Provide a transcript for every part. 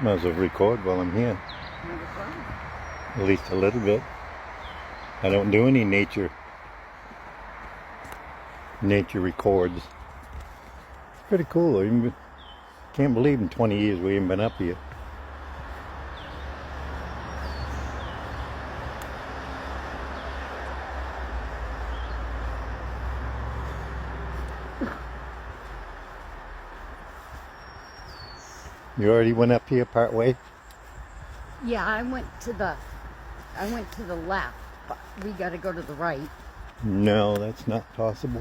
Might as well record while I'm here. Not a problem. At least a little bit. I don't do any nature records. It's pretty cool. Can't believe in 20 years we haven't been up here. You already went up here part way? Yeah, I went to the left, but we got to go to the right. No, that's not possible.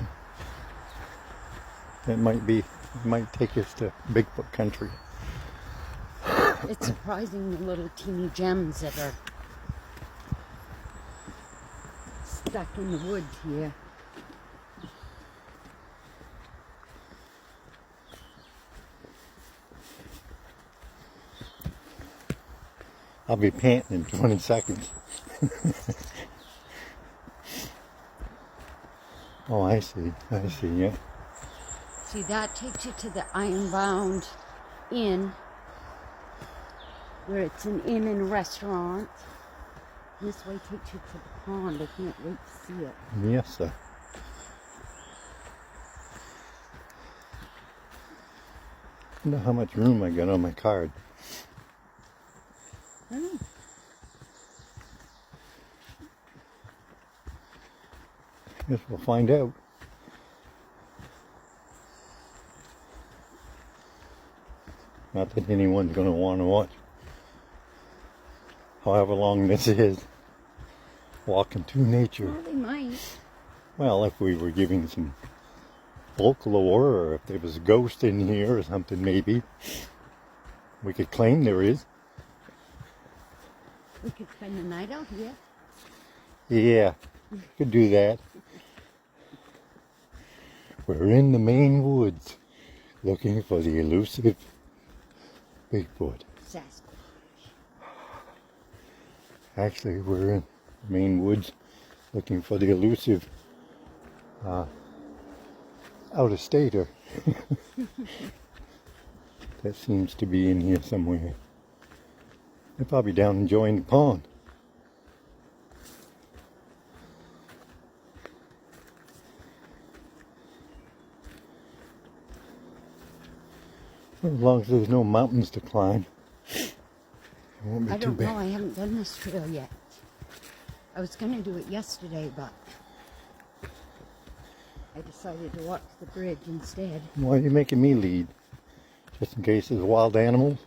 It might take us to Bigfoot country. It's surprising the little teeny gems that are stuck in the woods here. I'll be panting in 20 seconds. Oh, I see, yeah. See, that takes you to the Ironbound Inn, where it's an inn and a restaurant. This way takes you to the pond. I can't wait to see it. Yes, sir. I wonder how much room I got on my card. I don't know. Guess we'll find out. Not that anyone's going to want to watch however long this is. Walking through nature. Well, they might. Well, if we were giving some folklore, or if there was a ghost in here or something, maybe we could claim there is. We could spend the night out here. Yeah, could do that. We're in the Maine woods looking for the elusive Bigfoot. Sasquatch. Actually, we're in the Maine woods looking for the elusive out-of-stater. That seems to be in here somewhere. They're probably down enjoying the pond. As long as there's no mountains to climb, it won't be I too don't bad. know. I haven't done this trail yet. I was going to do it yesterday, but I decided to walk to the bridge instead. Why are you making me lead? Just in case there's wild animals?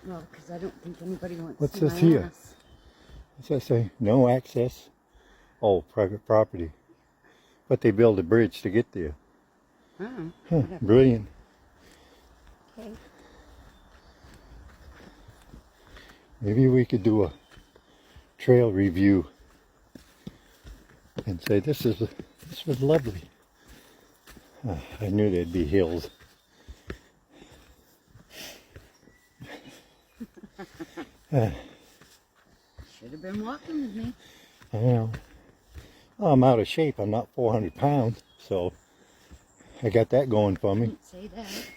Well, because I don't think anybody wants What's to see this my here? ass. What's that say? No access. Oh, private property. But they build a bridge to get there. Oh, Huh, whatever. brilliant. Okay. Maybe we could do a trail review and say this was lovely. I knew there'd be hills. Should have been walking with me. I know. Well, I'm out of shape. I'm not 400 pounds, so I got that going for me. Didn't say that.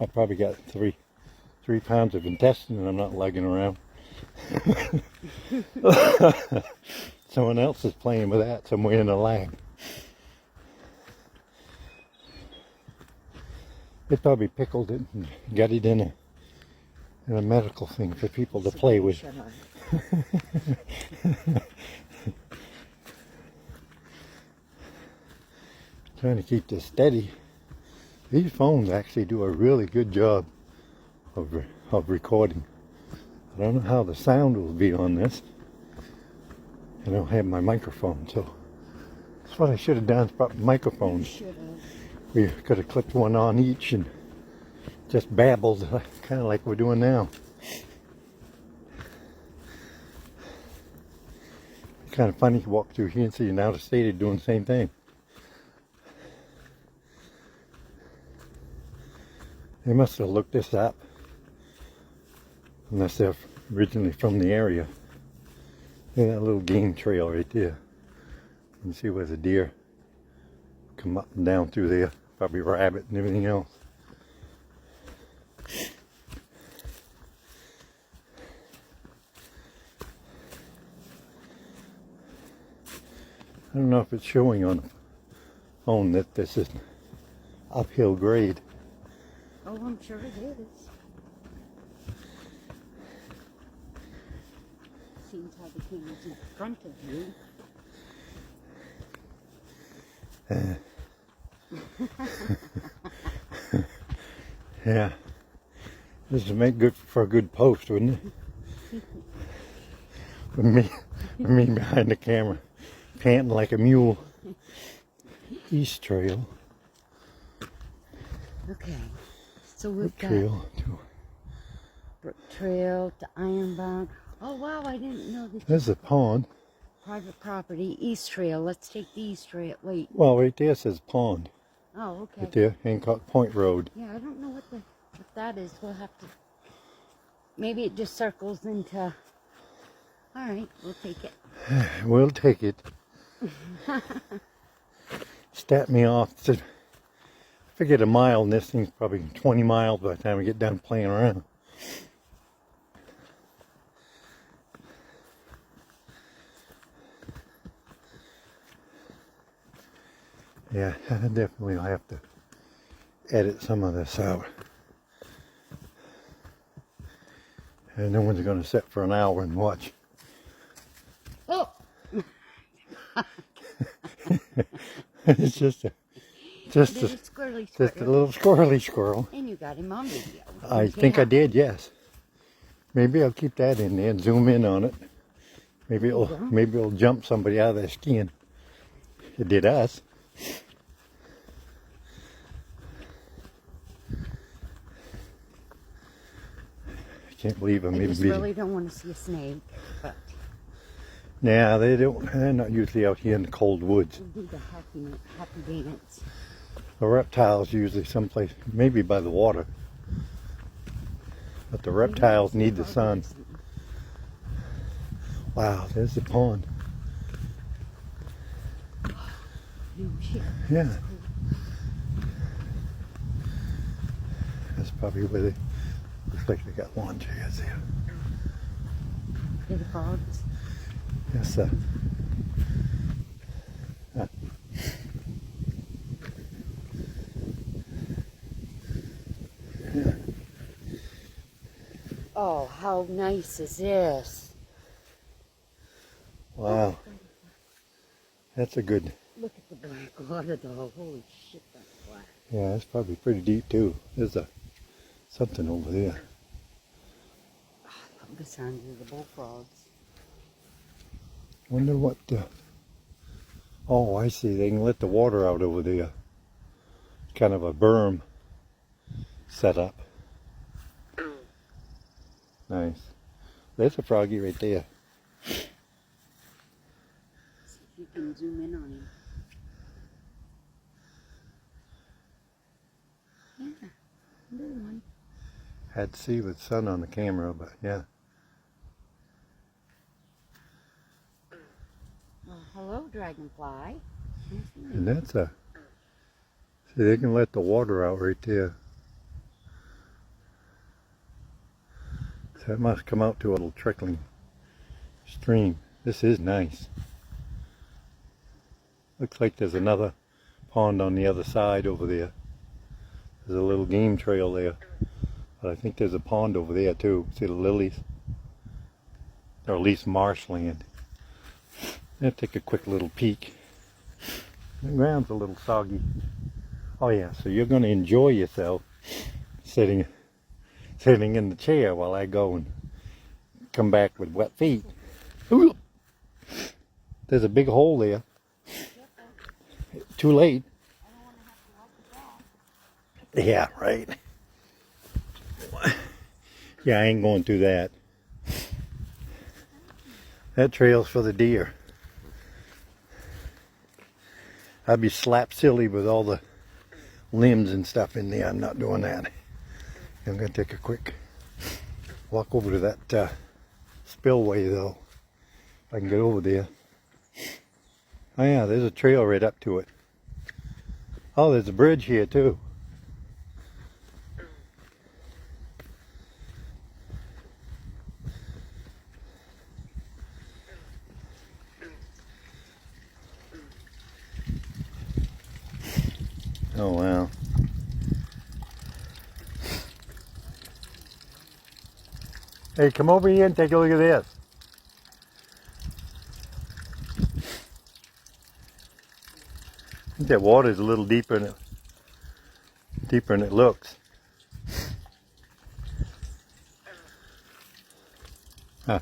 I probably got three pounds of intestine and I'm not lugging around. Someone else is playing with that somewhere in the lab. They probably pickled it and got it in a medical thing for people to play with. Shut up. Trying to keep this steady. These phones actually do a really good job of recording. I don't know how the sound will be on this. I don't have my microphone, so that's what I should have done, brought microphones. Should have. We could have clipped one on each and just babbled, kind of like we're doing now. It's kind of funny to walk through here and see an out of state doing the same thing. They must have looked this up, unless they're originally from the area. Look at that little game trail right there. You can see where the deer come up and down through there, Probably rabbit and everything else. I don't know if it's showing on the phone that this is uphill grade. Oh, I'm sure it is. Seems how the camera's in front of you. Yeah. This would make good for a good post, wouldn't it? With me behind the camera, panting like a mule. East Trail. Okay. So we've got Trail to. Brook Trail to Ironbound. Oh wow, I didn't know that. There's a pond. Private property, East Trail. Let's take the East Trail. Wait. Well, right there says pond. Oh, okay. Right there, Hancock Point Road. Yeah, I don't know what that is. We'll have to. Maybe it just circles into. All right, we'll take it. We'll take it. Start me off. To, forget a mile, and this thing's probably 20 miles by the time we get done playing around. Yeah, I definitely will have to edit some of this out. And no one's going to sit for an hour and watch. Oh! It's just a Squirrely little squirrely squirrel. And you got him on video. I think I did, yes. Maybe I'll keep that in there and zoom in on it. Maybe it'll jump somebody out of their skin. It did us. I can't believe I'm I maybe. just really don't want to see a snake, but Yeah, they don't. They're not usually out here in the cold woods. we'll do the happy dance. The reptiles usually someplace, maybe by the water. But the reptiles need the sun. Wow, there's the pond. No shit. Yeah. That's probably where they, looks like they got lawn chairs there. Hear the frogs? Yes, sir. Oh, how nice is this? Wow. That's a good, Look at the black water though. Holy shit, that's black. yeah, that's probably pretty deep too. There's something over there. I love the sound of the bullfrogs. Wonder what, oh, I see. They can let the water out over there. Kind of a berm set up. Nice. There's a froggy right there. See if you can zoom in on him. Yeah, little one. Had to see with sun on the camera, but yeah. Well, hello, dragonfly. And that's see, they can let the water out right there. So it must come out to a little trickling stream. This is nice. Looks like there's another pond on the other side over there. There's a little game trail there. But I think there's a pond over there too. See the lilies? Or at least marshland. I'll take a quick little peek. The ground's a little soggy. Oh yeah, so you're going to enjoy yourself sitting in the chair while I go and come back with wet feet. Ooh. There's a big hole there. Too late. Yeah, right. Yeah, I ain't going through that. That trail's for the deer. I'd be slap silly with all the limbs and stuff in there. I'm not doing that. I'm going to take a quick walk over to that spillway though. If I can get over there. Oh yeah, there's a trail right up to it. Oh, there's a bridge here too. Oh wow. Hey, come over here and take a look at this. I think that water's a little deeper than it looks. Huh.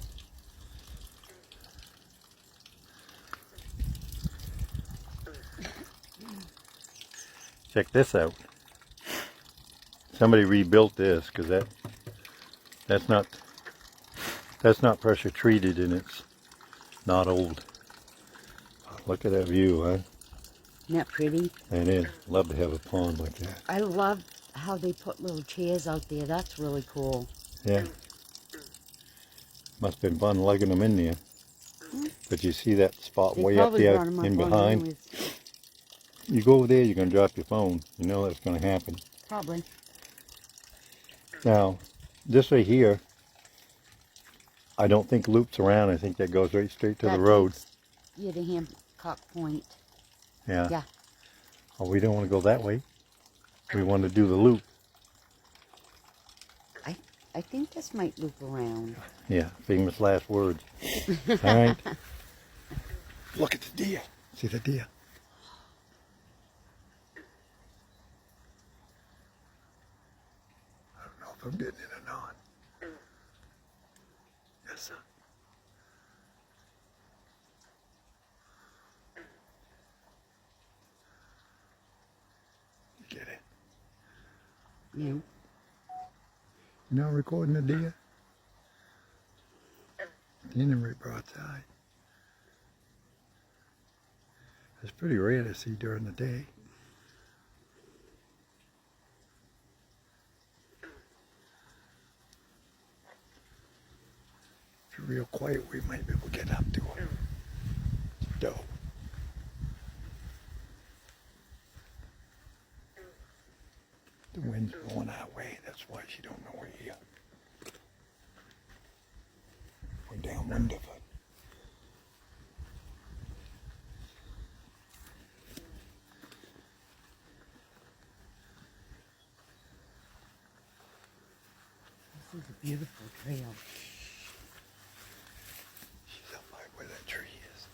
Check this out. Somebody rebuilt this because that's not pressure treated and it's not old. Look at that view, huh? Isn't that pretty? And I'd love to have a pond like that. I love how they put little chairs out there. That's really cool. Yeah. Must have been fun lugging them in there. But you see that spot They way up probably there brought 'em up in on behind? anyways. You go over there, you're going to drop your phone. You know that's going to happen. Probably. Now, this right here, I don't think loops around. I think that goes right straight to the road. Yeah, to Hancock Point. Yeah. Yeah. Oh, we don't want to go that way. We want to do the loop. I think this might loop around. Yeah, famous last words. All right. Look at the deer. See the deer? I don't know if I'm getting it or not. Yes, sir. You get it? Yeah. You know, recording the deer? In the right broadside. It's pretty rare to see during the day. If you're real quiet, we might be able to get up to it. It's dope. The wind's blowing our way, that's why she don't know we're here. We're down Wonderfoot. This is a beautiful trail. She's up by where that tree is.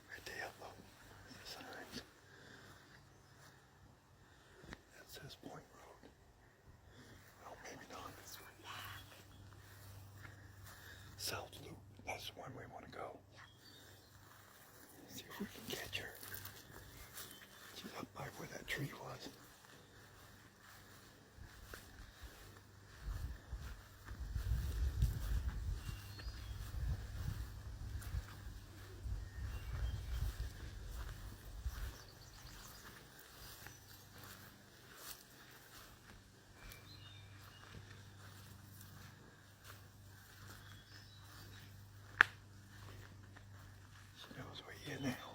Right there, look. The signs. That says Point Road. Well, maybe not. This one back. South Loop. That's the one we want to go. See if we can catch her. She's up by where that tree was. She knows we're here now.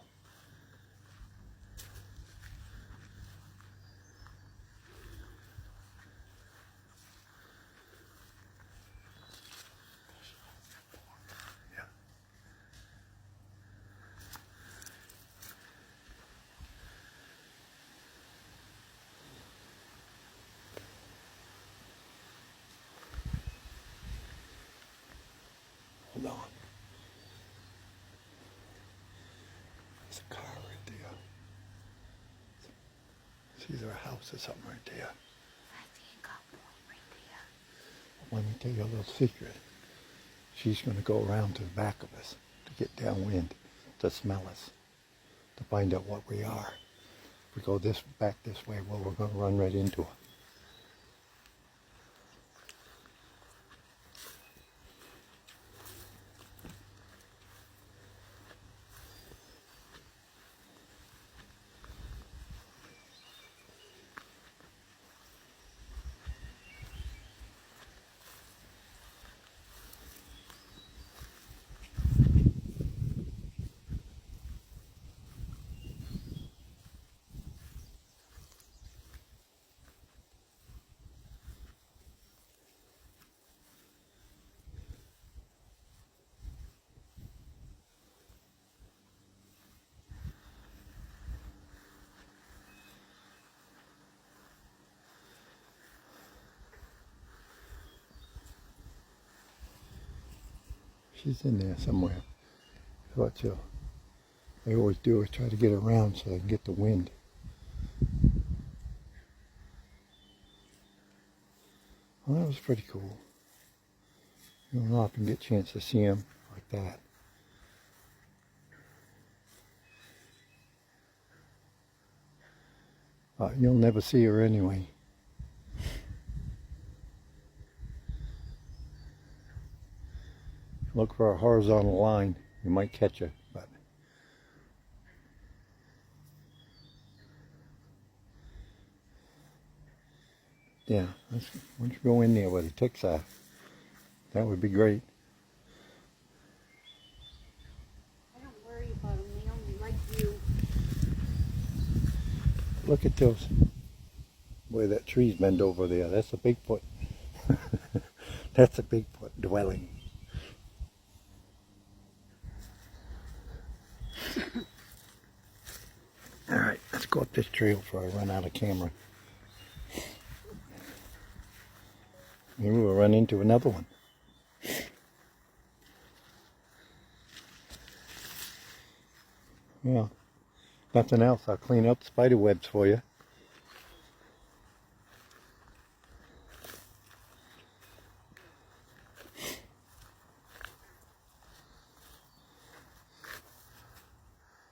Yeah. Hold on. There's a car right there. See, there's a house or something right there. That's Hancock Point right there. Let me tell you a little secret. She's going to go around to the back of us to get downwind, to smell us, to find out what we are. If we go back this way, well, we're going to run right into her. She's in there somewhere. Thought so. I always do is try to get around so I can get the wind. Well, that was pretty cool. You don't often get a chance to see them like that. You'll never see her anyway. Look for a horizontal line. You might catch her, but yeah, once you go in there where the ticks are, that would be great. I don't worry about them. They only like you. Look at those. Where that tree's bent over there. That's a Bigfoot. That's a Bigfoot dwelling. Alright, let's go up this trail before I run out of camera. Maybe we'll run into another one. Yeah. Nothing else. I'll clean up spider webs for you.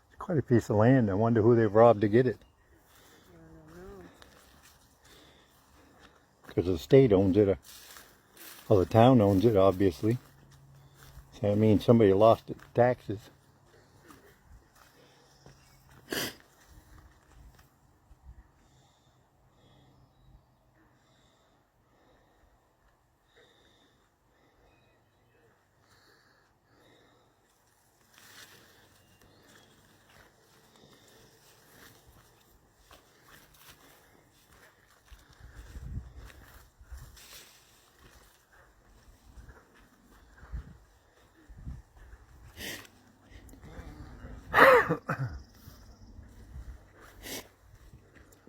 It's quite a piece of land. I wonder who they robbed to get it. I don't know. Because the state owns it. Well, the town owns it, obviously. So that means somebody lost it to taxes.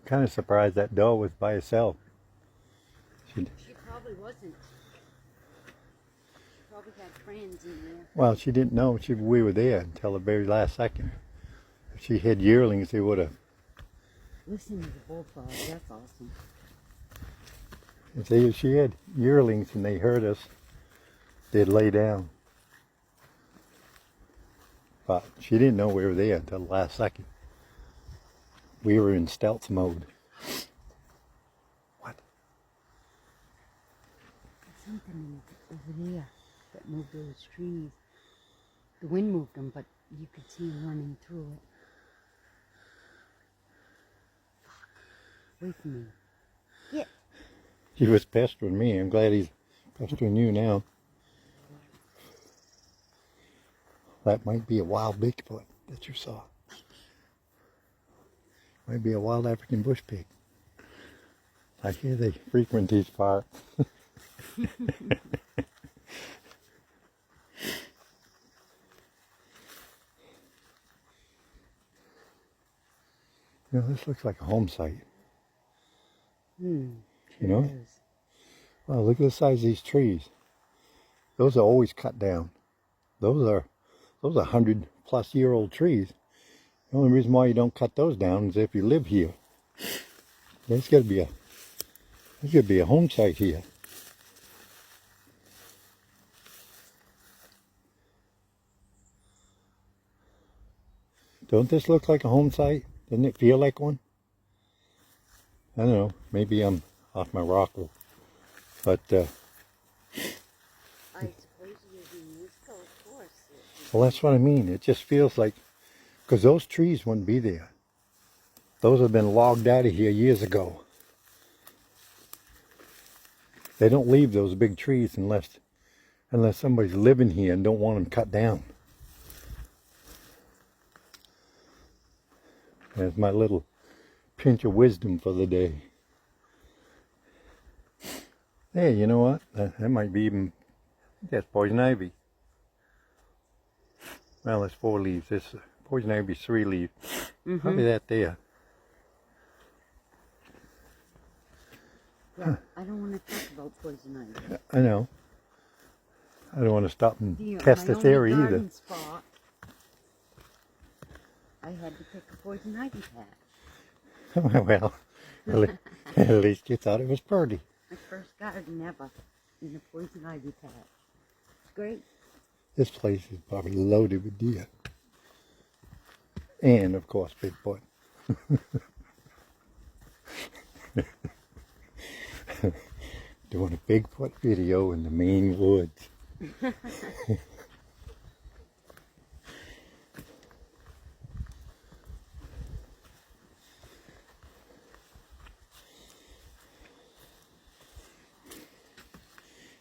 Kind of surprised that doll was by herself. She probably wasn't. She probably had friends in there. Well, she didn't know we were there until the very last second. If she had yearlings, they would have. Listen to the bullfrogs. That's awesome. If she had yearlings and they heard us, they'd lay down. But she didn't know we were there until the last second. We were in stealth mode. What? There's something over there that moved those trees. The wind moved them, but you could see them running through it. Fuck. Wait for me. Get. He was pestering me. I'm glad he's pestering you now. That might be a wild Bigfoot that you saw. Might be a wild African bush pig. I hear they frequent these parts. You know, this looks like a home site. You know? It is. Well, look at the size of these trees. Those are always cut down. Those are 100-plus-year-old trees. The only reason why you don't cut those down is if you live here. There's got to be a home site here. Don't this look like a home site? Doesn't it feel like one? I don't know. Maybe I'm off my rocker. But, I suppose you live in Mexico, of course. well, that's what I mean. It just feels like, because those trees wouldn't be there. Those have been logged out of here years ago. They don't leave those big trees unless somebody's living here and don't want them cut down. That's my little pinch of wisdom for the day. Hey, you know what? That might be even, that's poison ivy. Well, it's 4 leaves. This poison ivy's 3 leaves. Probably that there. Yeah, I don't want to talk about poison ivy. I know. I don't want to stop and test my the theory only either. garden spot, I had to pick a poison ivy patch. Well, at least you thought it was pretty. My first garden ever in a poison ivy patch. It's great. This place is probably loaded with deer. And, of course, Bigfoot. Doing a Bigfoot video in the Maine woods.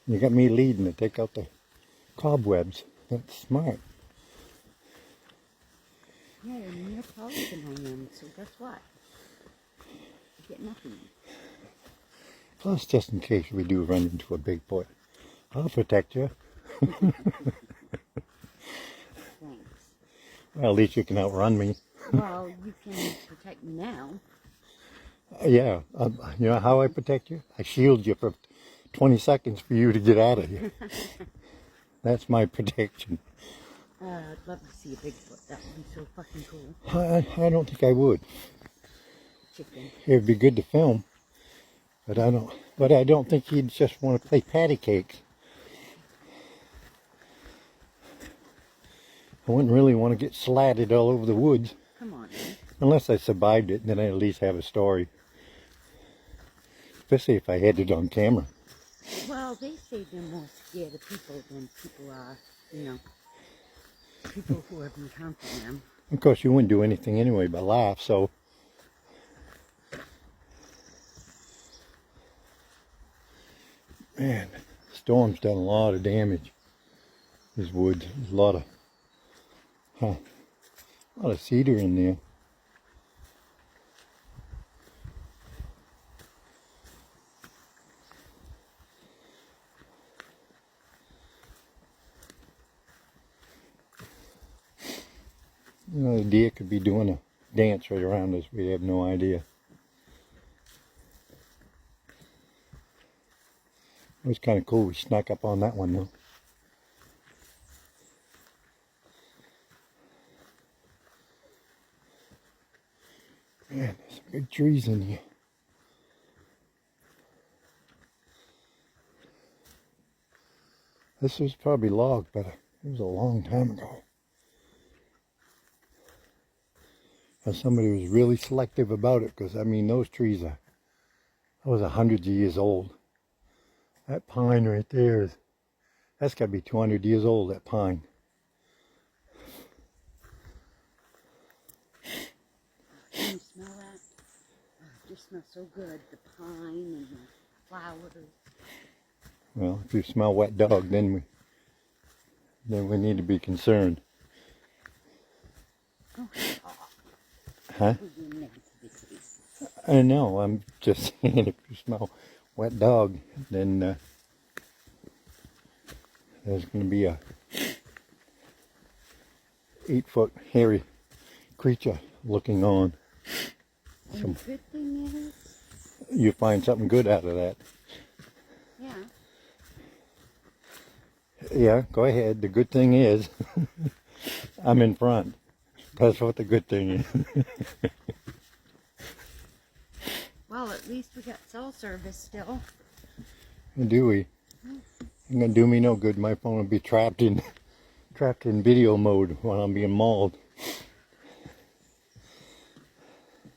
You got me leading to take out the cobwebs. That's smart. Yeah, you're more taller than I am, so guess what? You get nothing. Plus, just in case we do run into a Bigfoot, I'll protect you. Thanks. Well, at least you can outrun me. Well, you can protect me now. Yeah, you know how I protect you? I shield you for 20 seconds for you to get out of here. That's my protection. I'd love to see a Bigfoot. That would be so fucking cool. I don't think I would. Chicken. It'd be good to film, but I don't think he'd just want to play patty cakes. I wouldn't really want to get slatted all over the woods. Come on, man. Unless I survived it, then I at least have a story. Especially if I had it on camera. Well, they say they're more scared of people than people are, people who have encountered them. Of course, you wouldn't do anything anyway but laugh, so... Man, the storm's done a lot of damage. These woods, there's a lot of cedar in there. You know, the deer could be doing a dance right around us. We have no idea. It was kind of cool. We snuck up on that one, though. Man, there's some big trees in here. This was probably logged, but it was a long time ago. And somebody was really selective about it, because I mean those trees are, that was 100 years old. That pine right there that's got to be 200 years old, that pine. Can you smell that? Oh, it just smells so good. The pine and the flowers. Well, if you smell wet dog, then we need to be concerned. Oh, Huh? I know, I'm just saying if you smell wet dog, then there's going to be a 8-foot hairy creature looking on. And the good thing is... You find something good out of that. Yeah. Yeah, go ahead. The good thing is, I'm in front. That's what the good thing is. Well, at least we got cell service still. Do we? Ain't gonna do me no good. My phone will be trapped in video mode when I'm being mauled.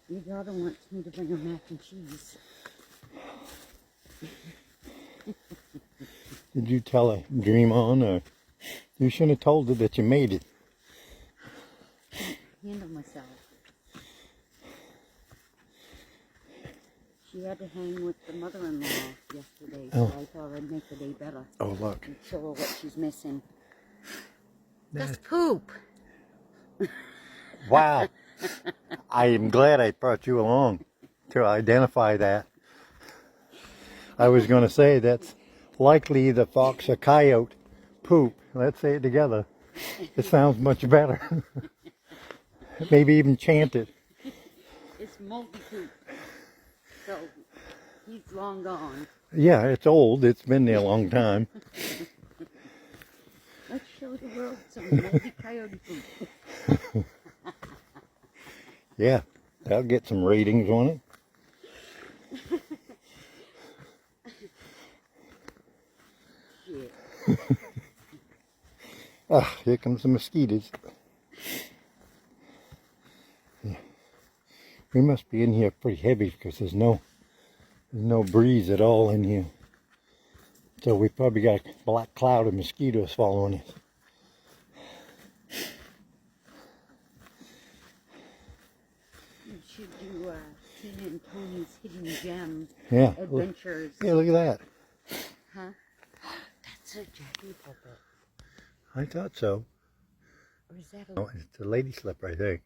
Your daughter wants me to bring her mac and cheese. Did you tell her dream on, or you shouldn't have told her that you made it? Handle myself. She had to hang with the mother-in-law yesterday, so I thought I'd make the day better. Oh, look. And show her what she's missing. That's poop. Wow. I am glad I brought you along to identify that. I was going to say that's likely the fox or coyote poop. Let's say it together. It sounds much better. Maybe even chant it. It's moldy poop. So, he's long gone. Yeah, it's old. It's been there a long time. show the world some moldy coyote food. Yeah, that'll get some ratings on it. Shit. Ah, here comes the mosquitoes. Yeah. We must be in here pretty heavy because there's no breeze at all in here. So we probably got a black cloud of mosquitoes following us. You should do Tina and Tony's Hidden Gem Yeah. Adventures. Yeah, look at that. Huh? That's a Jackie puppet. I thought so. Or is that Oh, it's a lady slipper, I think.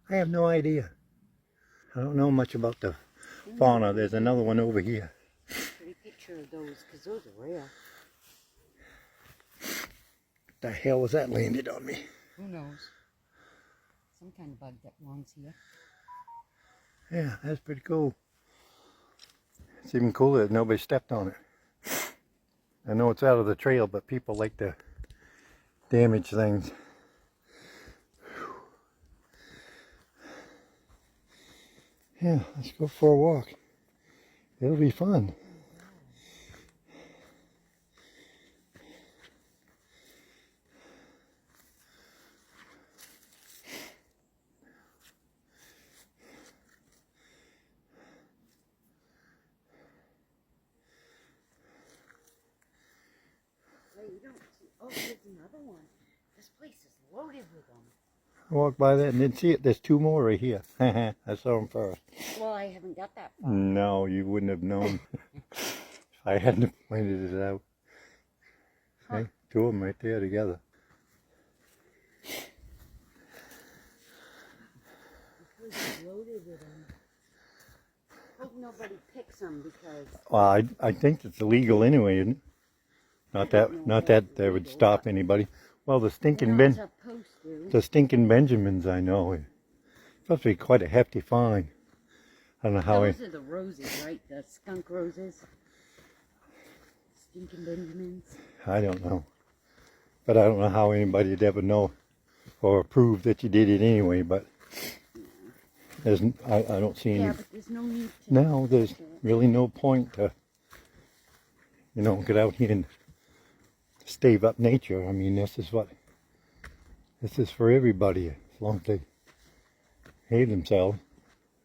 I have no idea. I don't know much about the fauna. There's another one over here. pretty picture of those? Because those are rare. What the hell was that landed on me? Who knows? Some kind of bug that belongs here. Yeah, that's pretty cool. It's even cooler that nobody stepped on it. I know it's out of the trail, but people like to damage things. Yeah, let's go for a walk. It'll be fun. Hey, you don't see. Oh, there's another one. This place is loaded with them. I walked by that and didn't see it. There's two more right here. I saw them first. Well, I haven't got that far. No, you wouldn't have known. I hadn't pointed it out. Huh. See, two of them right there together. This place is loaded with them. Hope nobody picks them because. Well, I think it's illegal anyway, isn't it? Not that that would stop anybody. Well, the stinking They're not supposed to. the stinking Benjamins, I know. It's supposed to be quite a hefty fine. I don't know how Those are the roses, right? The skunk roses. Stinking Benjamins. I don't know. But I don't know how anybody would ever know or prove that you did it anyway, but there's, I don't see any. Yeah, but there's no need to. No, there's really no point to, get out here and stave up nature. I mean, this is for everybody, as long as they behave themselves,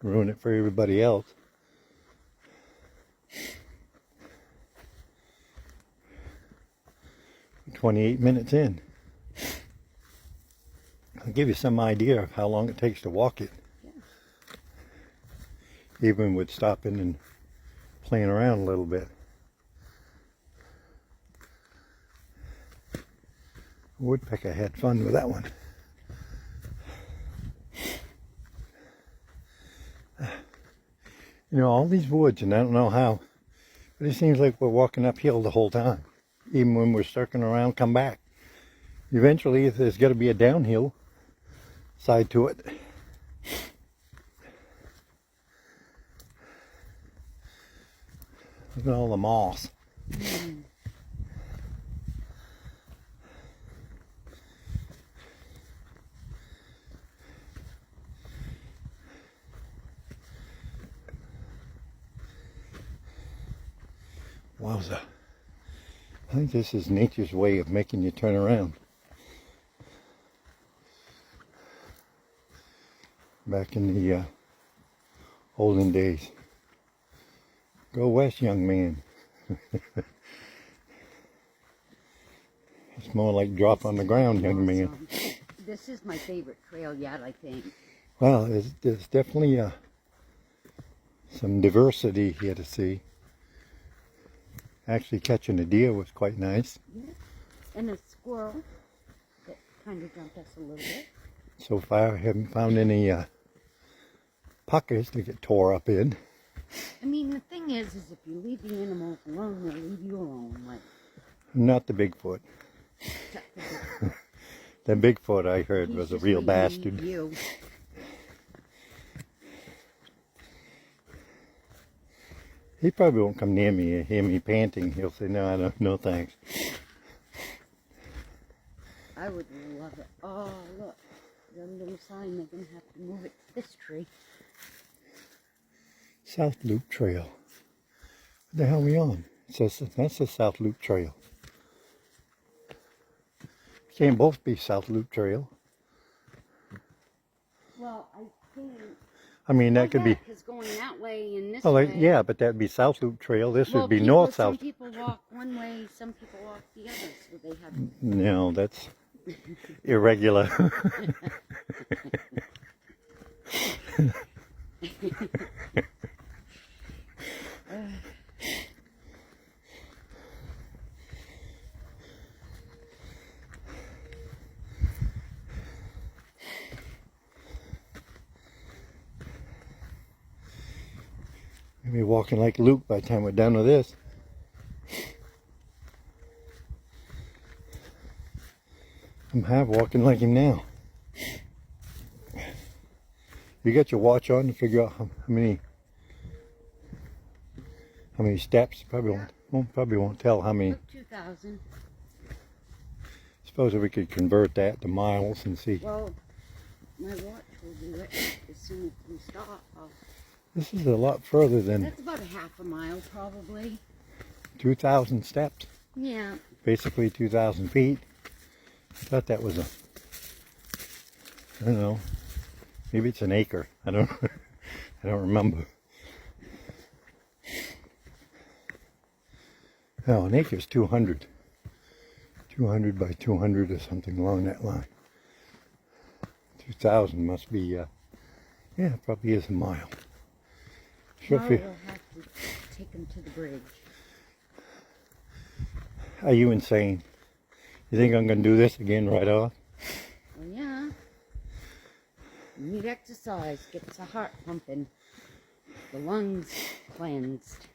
ruin it for everybody else. We're 28 minutes in. I'll give you some idea of how long it takes to walk it. Yeah. Even with stopping and playing around a little bit. Woodpecker had fun with that one. All these woods, and I don't know how, but it seems like we're walking uphill the whole time. Even when we're circling around, come back. Eventually, there's got to be a downhill side to it. Look at all the moss. Wowza. I think this is nature's way of making you turn around. Back in the olden days. Go west, young man. It's more like drop on the ground, young man. Awesome. This is my favorite trail yet, I think. Well, there's definitely some diversity here to see. Actually, catching a deer was quite nice. Yeah. And a squirrel that kind of jumped us a little bit. So far, I haven't found any puckers to get tore up in. I mean, the thing is if you leave the animals alone, they'll leave you alone. Like, Not the Bigfoot. The Bigfoot I heard he's was a just real leaving bastard. You. He probably won't come near me and hear me panting. He'll say, no, I don't, no thanks. I would love it. Oh, look. The little sign, they're going to have to move it to this tree. South Loop Trail. What the hell are we on? It says that's the South Loop Trail. Can't both be South Loop Trail. Well, I think... I mean, that could be... Because going that way and this Oh, way... yeah, but that'd be South Loop Trail. This well, would be people, north-south. Some people walk one way, some people walk the other, so they have... No, that's irregular. Maybe walking like Luke by the time we're done with this. I'm half walking like him now. You got your watch on to figure out how many steps. Probably won't tell how many. 2,000. Suppose if we could convert that to miles and see. Well, my watch will do it as soon as we stop. This is a lot further than That's about a half a mile, probably. 2,000 steps. Yeah. Basically 2,000 feet. I thought that was I don't know. Maybe it's an acre. I don't remember. No, an acre is 200. 200 by 200 or something along that line. 2,000 must be, yeah, it probably is a mile. Sure. Tomorrow we'll have to take them to the bridge. Are you insane? You think I'm going to do this again right off? Well, yeah. You need exercise. Gets the heart pumping. The lungs cleansed.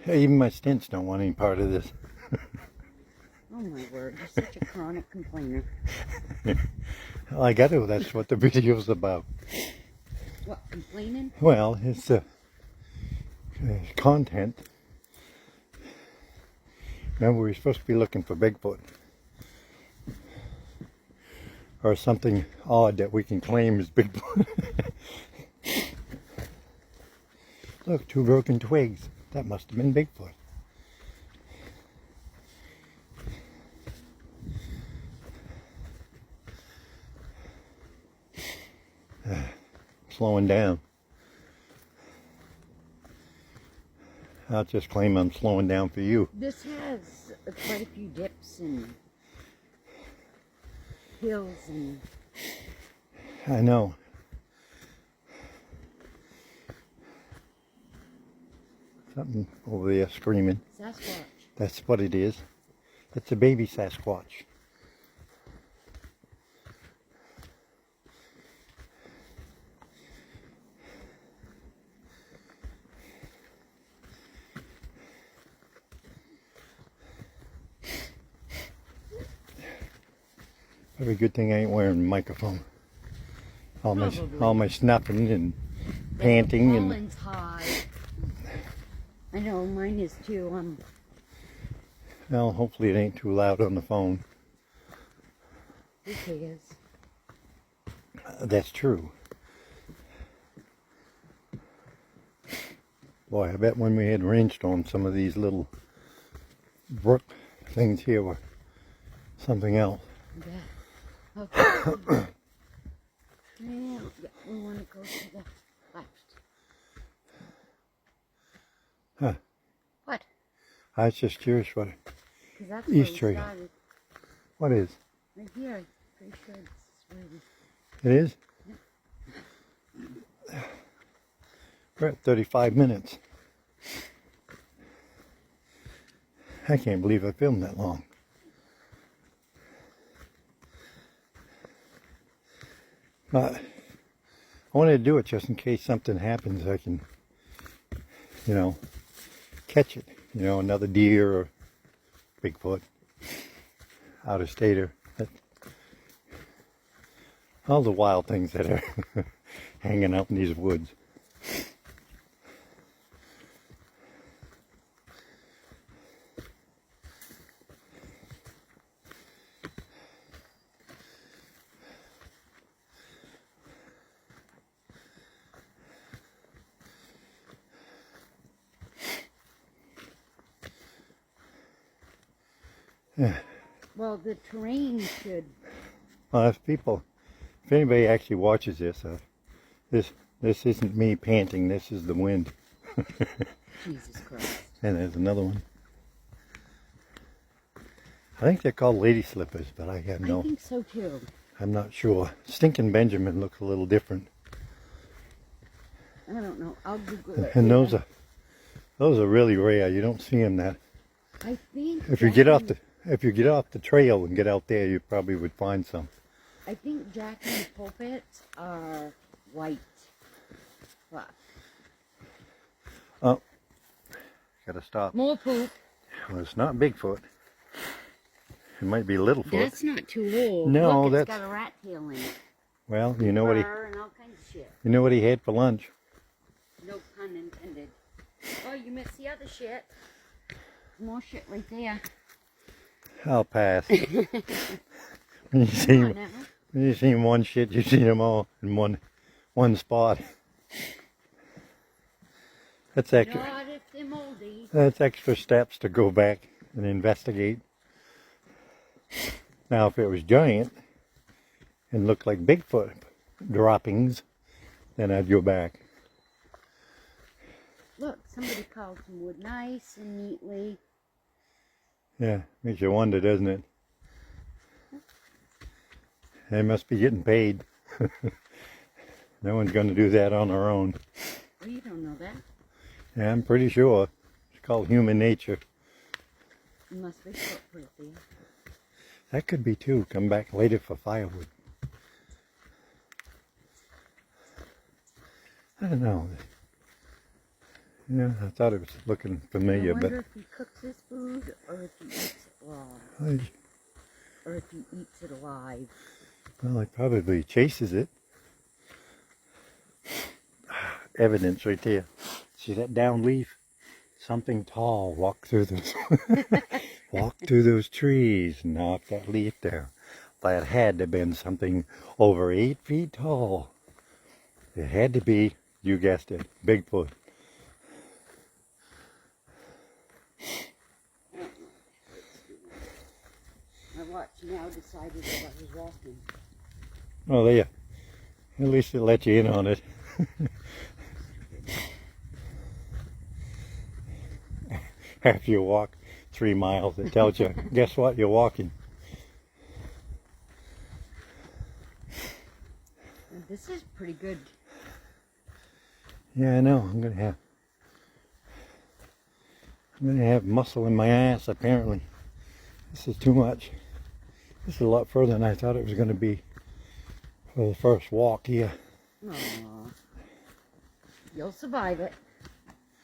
Hey, even my stints don't want any part of this. Oh my word, you're such a chronic complainer. Well, I got to. That's what the video's about. What, complaining? Well, it's content. Remember, we were supposed to be looking for Bigfoot. Or something odd that we can claim is Bigfoot. Look, 2 broken twigs. That must have been Bigfoot. Slowing down. I'll just claim I'm slowing down for you. This has quite a few dips and hills and... I know. Something over there screaming. Sasquatch. That's what it is. It's a baby Sasquatch. Probably a good thing I ain't wearing a microphone. All my snuffing and panting The and pollen's high. I know, mine is too. well, hopefully it ain't too loud on the phone. Who cares? That's true. Boy, I bet when we had rainstorms, some of these little brook things here were something else. Yeah. Okay. Yeah, we want to go to the left. Huh. What? I was just curious what. 'Cause that's East where we Trail. started. What is? Right here. I'm pretty sure it's where we... It is? We're at 35 minutes. I can't believe I filmed that long. But I wanted to do it just in case something happens. I can, catch it. Another deer or Bigfoot, out of stater. All the wild things that are hanging out in these woods. Well, the terrain should. Well, if anybody actually watches this, this isn't me panting. This is the wind. Jesus Christ. And there's another one. I think they're called lady slippers, but I have I no. think so too. I'm not sure. Stinking Benjamin looks a little different. I don't know. I'll Google it. And later. those are really rare. You don't see them that. I think. If you get off the trail and get out there, you probably would find some. I think Jack and the pulpits are white. Fuck. Oh, gotta stop. More poop. Well, it's not Bigfoot. It might be Littlefoot. That's not too old. No, Look, it's that's- got a rat tail in it. Well, you know what he Fur and all kinds of shit. had for lunch. No pun intended. Oh, you missed the other shit. More shit right there. I'll pass. when Come on, Emma. you seen one shit, you've seen them all in one spot. That's extra. Not if they're moldy. That's extra steps to go back and investigate. Now, if it was giant and looked like Bigfoot droppings, then I'd go back. Look, somebody called some wood nice and neatly. Yeah, makes you wonder, doesn't it? They must be getting paid. No one's going to do that on their own. Well, you don't know that. Yeah, I'm pretty sure. It's called human nature. Unless they put it there. That could be too. Come back later for firewood. I don't know. Yeah, I thought it was looking familiar, I wonder but if he cooks his food or if he eats it raw. Or if he eats it alive. Well, he probably chases it. Evidence right there. See that down leaf? Something tall walked through those walked through those trees and knocked that leaf down. That had to have been something over 8 feet tall. It had to be, you guessed it, Bigfoot. My watch now decided that I was walking. Well, there. At least it let you in on it. After you walk 3 miles, it tells you, guess what, you're walking. This is pretty good. Yeah, I know. I'm gonna have muscle in my ass, apparently. This is too much. This is a lot further than I thought it was gonna be for the first walk here. Aww. You'll survive it.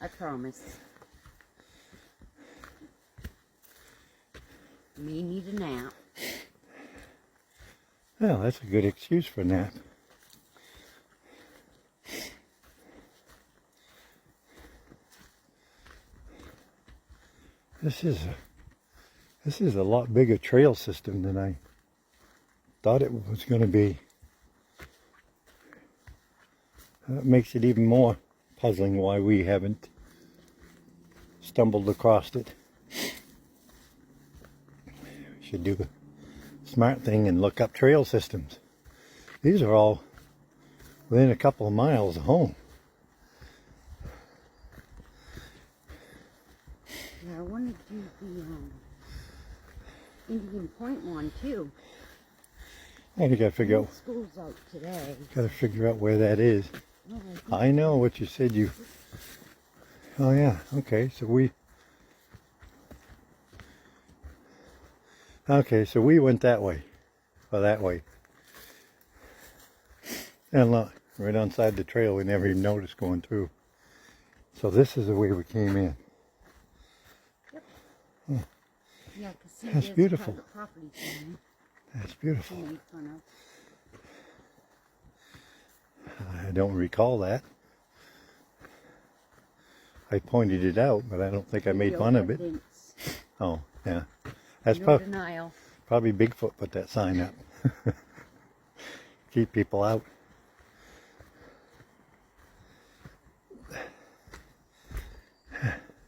I promise. You may need a nap. Well, that's a good excuse for a nap. This is a lot bigger trail system than I thought it was going to be. That makes it even more puzzling why we haven't stumbled across it. We should do the smart thing and look up trail systems. These are all within a couple of miles of home. Yeah, I wanted to do the Indian Point one too. And you gotta figure out, School's out today. gotta figure out where that is. No, I think I know what you said you. Oh yeah, okay, so we. Okay, so we went that way, or that way. And look, right on side the trail, we never even noticed going through. So this is the way we came in. yeah, 'cause see, That's there's beautiful. private property thing That's they beautiful. made fun of. I don't recall that. I pointed it out, but I don't think I made Video fun of it. evidence. Oh, yeah. That's No denial. probably Bigfoot put that sign up. Keep people out.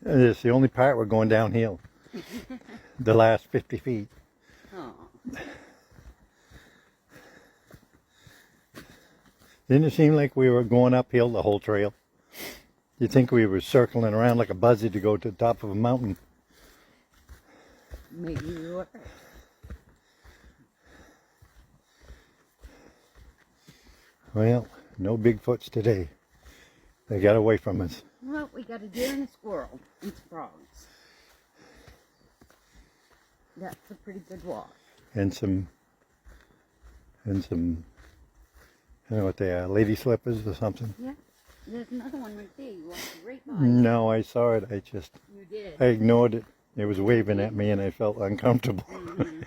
It's the only part we're going downhill. the last 50 feet. Oh. Didn't it seem like we were going uphill the whole trail? You'd think we were circling around like a buzzard to go to the top of a mountain. Maybe we were. Well, no Bigfoots today. They got away from us. Well, we got a deer and a squirrel and some frogs. That's a pretty good walk. And some, I don't know what they are, lady slippers or something. Yeah. There's another one right there. You walked right by. No, I saw it. I You I did. ignored it. It was waving at me and I felt uncomfortable. Mhm.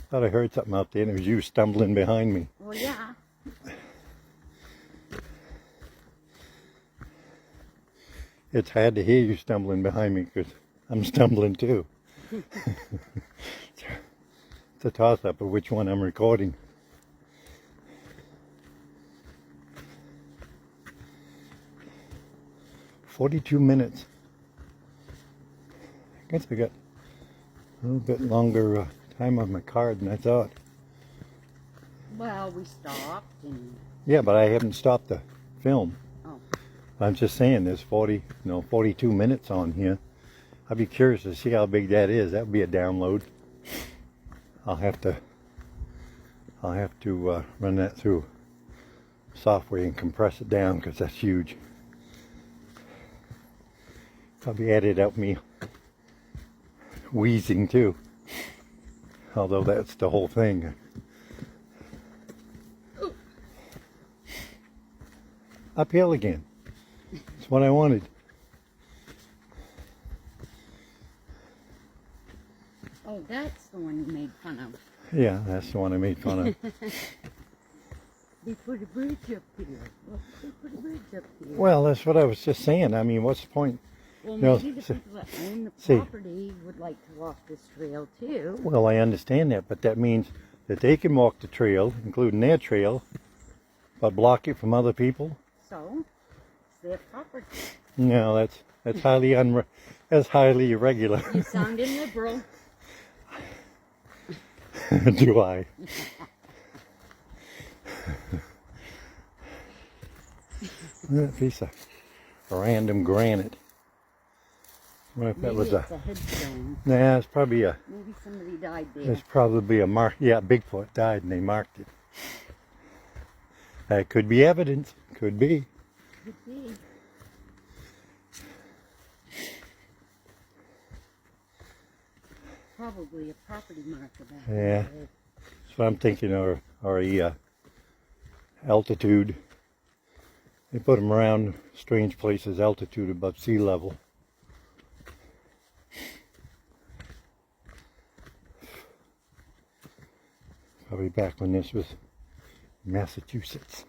Thought I heard something out there and it was you stumbling behind me. Well, yeah. It's hard to hear you stumbling behind me because I'm stumbling too. It's a toss-up of which one I'm recording. "42 minutes. I guess I got a little bit longer time on my card than I thought. Well, we stopped and. Yeah, but I haven't stopped the film. Oh. I'm just saying there's 42 minutes on here. I'd be curious to see how big that is. That would be a download. I'll have to run that through software and compress it down because that's huge. Probably edit out me wheezing too. Although that's the whole thing. Uphill again. That's what I wanted. Oh, that's the one you made fun of. Yeah, that's the one I made fun of. They put a bridge up here. Look, they put a bridge up here. Well, that's what I was just saying. I mean, what's the point? Well, No, maybe the see- people that own the see. property would like to walk this trail too. Well, I understand that, but that means that they can walk the trail, including their trail, but block it from other people? So, it's their property. No, that's highly irregular. You sounded liberal. Do I? That piece of random granite. What if that Maybe was it's a headstone. Nah, it's probably Maybe somebody died there. it's probably a mark. Yeah, Bigfoot died and they marked it. That could be evidence. Could be. Could be. Probably a property marker back Yeah. there. That's what I'm thinking, or a altitude. They put them around strange places, altitude above sea level. Probably back when this was Massachusetts.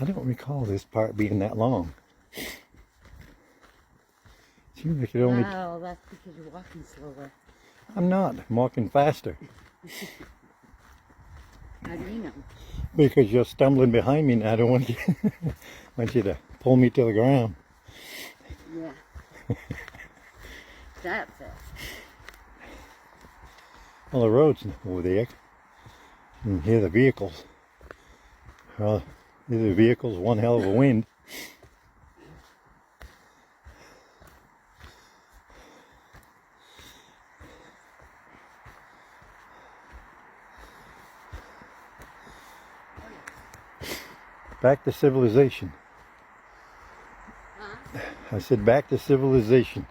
I don't recall this part being that long. Seems like it only. Wow, that's because you're walking slower. I'm not. I'm walking faster How do you know? because you're stumbling behind me, and I don't want you, want you to pull me to the ground. Yeah. That's it. Well, the road's over there. You can hear the vehicles. Well, hear the vehicles, one hell of a wind. Back to civilization. Huh? I said back to civilization.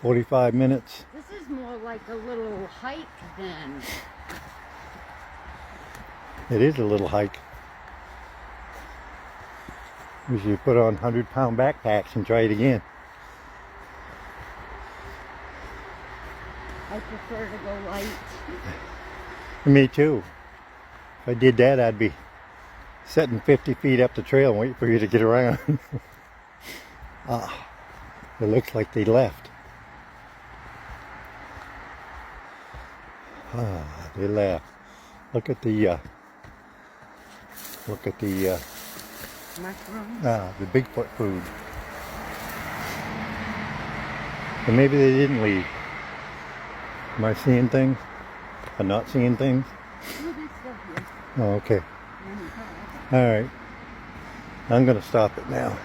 "45 minutes. This is more like a little hike than. It is a little hike. We should put on 100-pound backpacks and try it again. I prefer to go light. Me too. If I did that, I'd be sitting 50 feet up the trail and wait for you to get around. Ah, it looks like they left. Ah, they left. Look at the Mushrooms. the Bigfoot food. And maybe they didn't leave. Am I seeing things? I'm not seeing things? No, they're still here. Oh, okay. Yeah, All right. I'm going to stop it now.